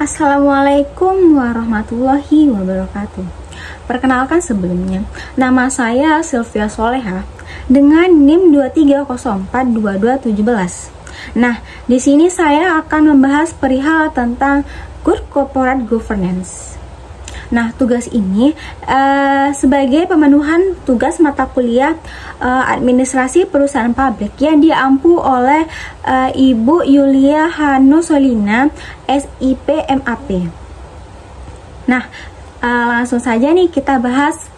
Assalamualaikum warahmatullahi wabarakatuh. Perkenalkan sebelumnya, nama saya Sylvia Soleha dengan NIM 23042217. Nah, di sini saya akan membahas perihal tentang Good Corporate Governance. Nah, tugas ini sebagai pemenuhan tugas mata kuliah administrasi perusahaan publik yang diampu oleh Ibu Yulia Hanusolina, SIP MAP. Nah, langsung saja nih kita bahas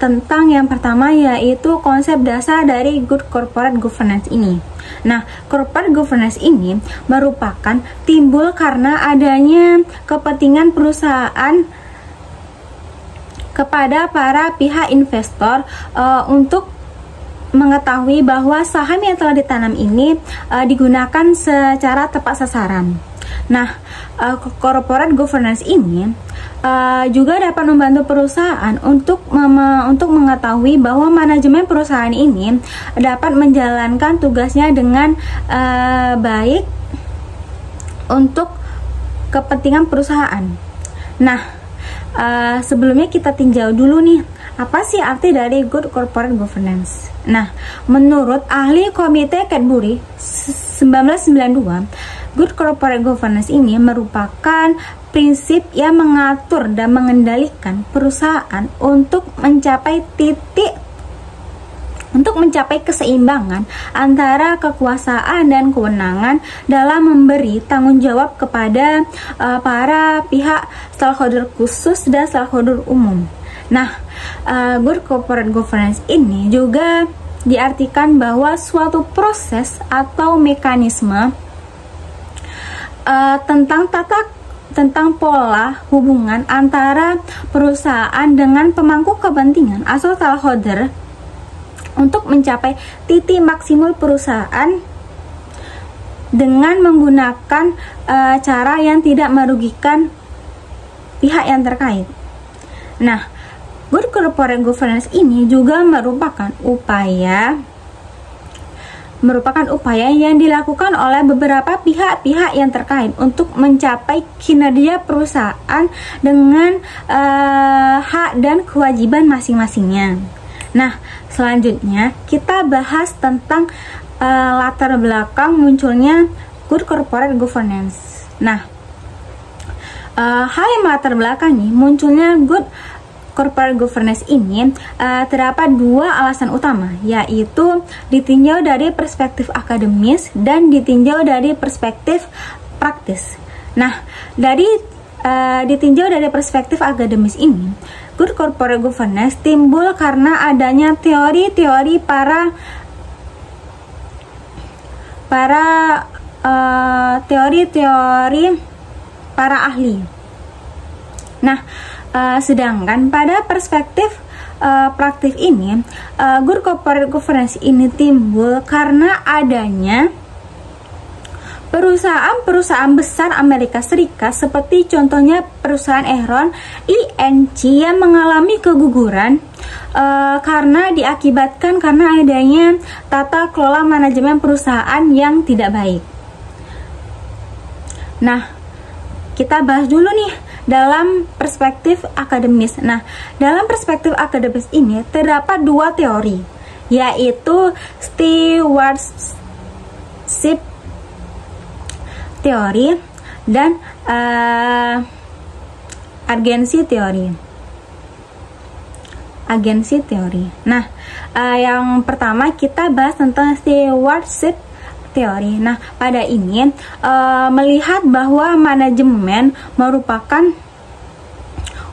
tentang yang pertama, yaitu konsep dasar dari Good Corporate Governance ini. Nah, corporate governance ini merupakan timbul karena adanya kepentingan perusahaan kepada para pihak investor untuk mengetahui bahwa saham yang telah ditanam ini digunakan secara tepat sasaran. Nah, corporate governance ini juga dapat membantu perusahaan untuk mengetahui bahwa manajemen perusahaan ini dapat menjalankan tugasnya dengan baik untuk kepentingan perusahaan. Nah, sebelumnya kita tinjau dulu nih, apa sih arti dari Good Corporate Governance? Nah, menurut ahli Komite Cadbury 1992, Good Corporate Governance ini merupakan prinsip yang mengatur dan mengendalikan perusahaan untuk mencapai keseimbangan antara kekuasaan dan kewenangan dalam memberi tanggung jawab kepada para pihak stakeholder khusus dan stakeholder umum. Nah, Good Corporate Governance ini juga diartikan bahwa suatu proses atau mekanisme tentang pola hubungan antara perusahaan dengan pemangku kepentingan atau stakeholder untuk mencapai titik maksimal perusahaan dengan menggunakan cara yang tidak merugikan pihak yang terkait. Nah, Good Corporate Governance ini juga merupakan upaya yang dilakukan oleh beberapa pihak-pihak yang terkait untuk mencapai kinerja perusahaan dengan hak dan kewajiban masing-masingnya. Nah, selanjutnya kita bahas tentang latar belakang munculnya Good Corporate Governance. Nah, hal yang melatar belakangi munculnya Good Corporate Governance ini terdapat dua alasan utama, yaitu ditinjau dari perspektif akademis dan ditinjau dari perspektif praktis. Nah, ditinjau dari perspektif akademis ini, Good Corporate Governance timbul karena adanya teori-teori para ahli. Nah, sedangkan pada perspektif praktis ini, Good Corporate Governance ini timbul karena adanya perusahaan besar Amerika Serikat seperti contohnya perusahaan Enron Inc. yang mengalami keguguran karena adanya tata kelola manajemen perusahaan yang tidak baik. Nah, kita bahas dulu nih dalam perspektif akademis. Nah, dalam perspektif akademis ini terdapat dua teori, yaitu stewardship teori dan agensi teori. Nah, yang pertama kita bahas tentang stewardship teori. Nah, pada ini melihat bahwa manajemen merupakan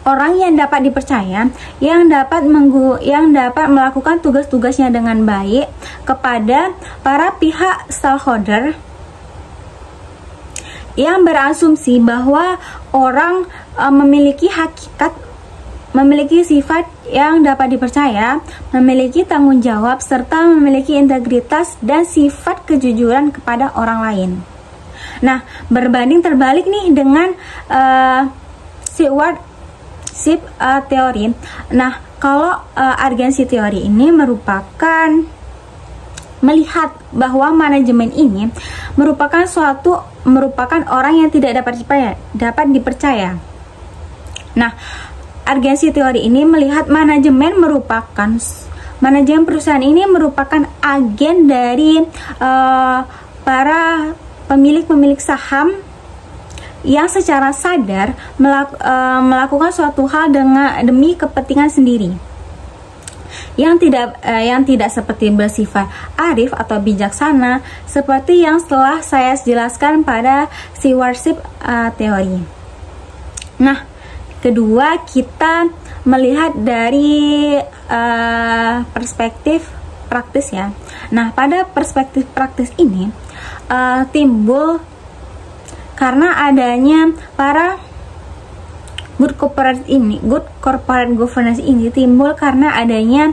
orang yang dapat dipercaya, yang dapat melakukan tugas-tugasnya dengan baik kepada para pihak stakeholder, yang berasumsi bahwa orang memiliki sifat yang dapat dipercaya, memiliki tanggung jawab, serta memiliki integritas dan sifat kejujuran kepada orang lain. Nah, berbanding terbalik nih dengan stewardship teori. Nah, kalau agensi teori ini merupakan melihat bahwa manajemen ini merupakan orang yang tidak dapat dipercaya. Nah, agensi teori ini melihat manajemen perusahaan ini merupakan agen dari para pemilik saham yang secara sadar melakukan suatu hal demi kepentingan sendiri, yang tidak seperti bersifat arif atau bijaksana seperti yang setelah saya jelaskan pada stewardship teori. Nah, kedua, kita melihat dari perspektif praktis ya. Nah, pada perspektif praktis ini timbul karena adanya para good corporate governance ini timbul karena adanya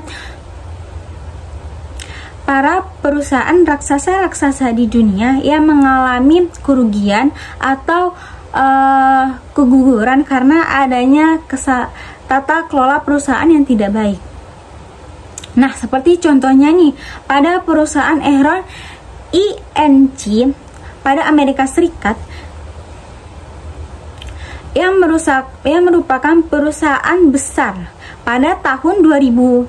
para perusahaan raksasa di dunia yang mengalami kerugian atau keguguran karena adanya tata kelola perusahaan yang tidak baik. Nah, seperti contohnya nih, pada perusahaan Enron Inc. pada Amerika Serikat yang merupakan perusahaan besar pada tahun 2000.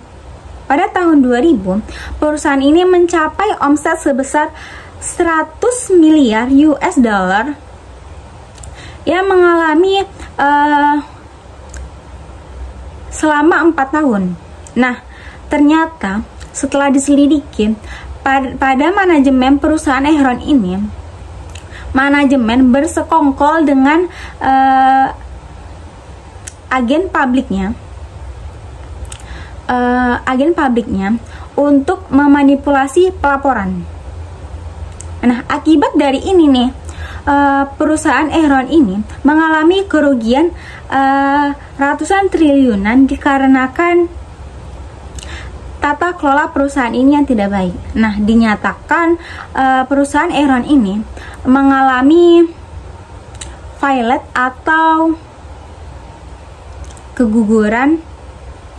Pada tahun 2000, perusahaan ini mencapai omset sebesar 100 miliar US dollar yang mengalami selama 4 tahun. Nah, ternyata setelah diselidiki pada manajemen perusahaan Enron ini, manajemen bersekongkol dengan agen publiknya untuk memanipulasi pelaporan. Nah, akibat dari ini nih, perusahaan Enron ini mengalami kerugian ratusan triliunan dikarenakan tata kelola perusahaan ini yang tidak baik. Nah, dinyatakan perusahaan Enron ini mengalami failet atau keguguran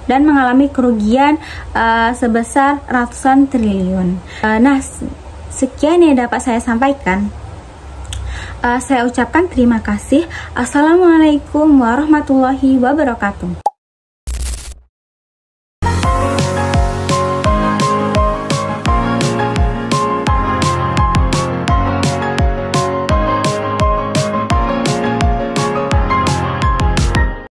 dan mengalami kerugian sebesar ratusan triliun. Nah, sekian yang dapat saya sampaikan. Saya ucapkan terima kasih. Assalamualaikum warahmatullahi wabarakatuh.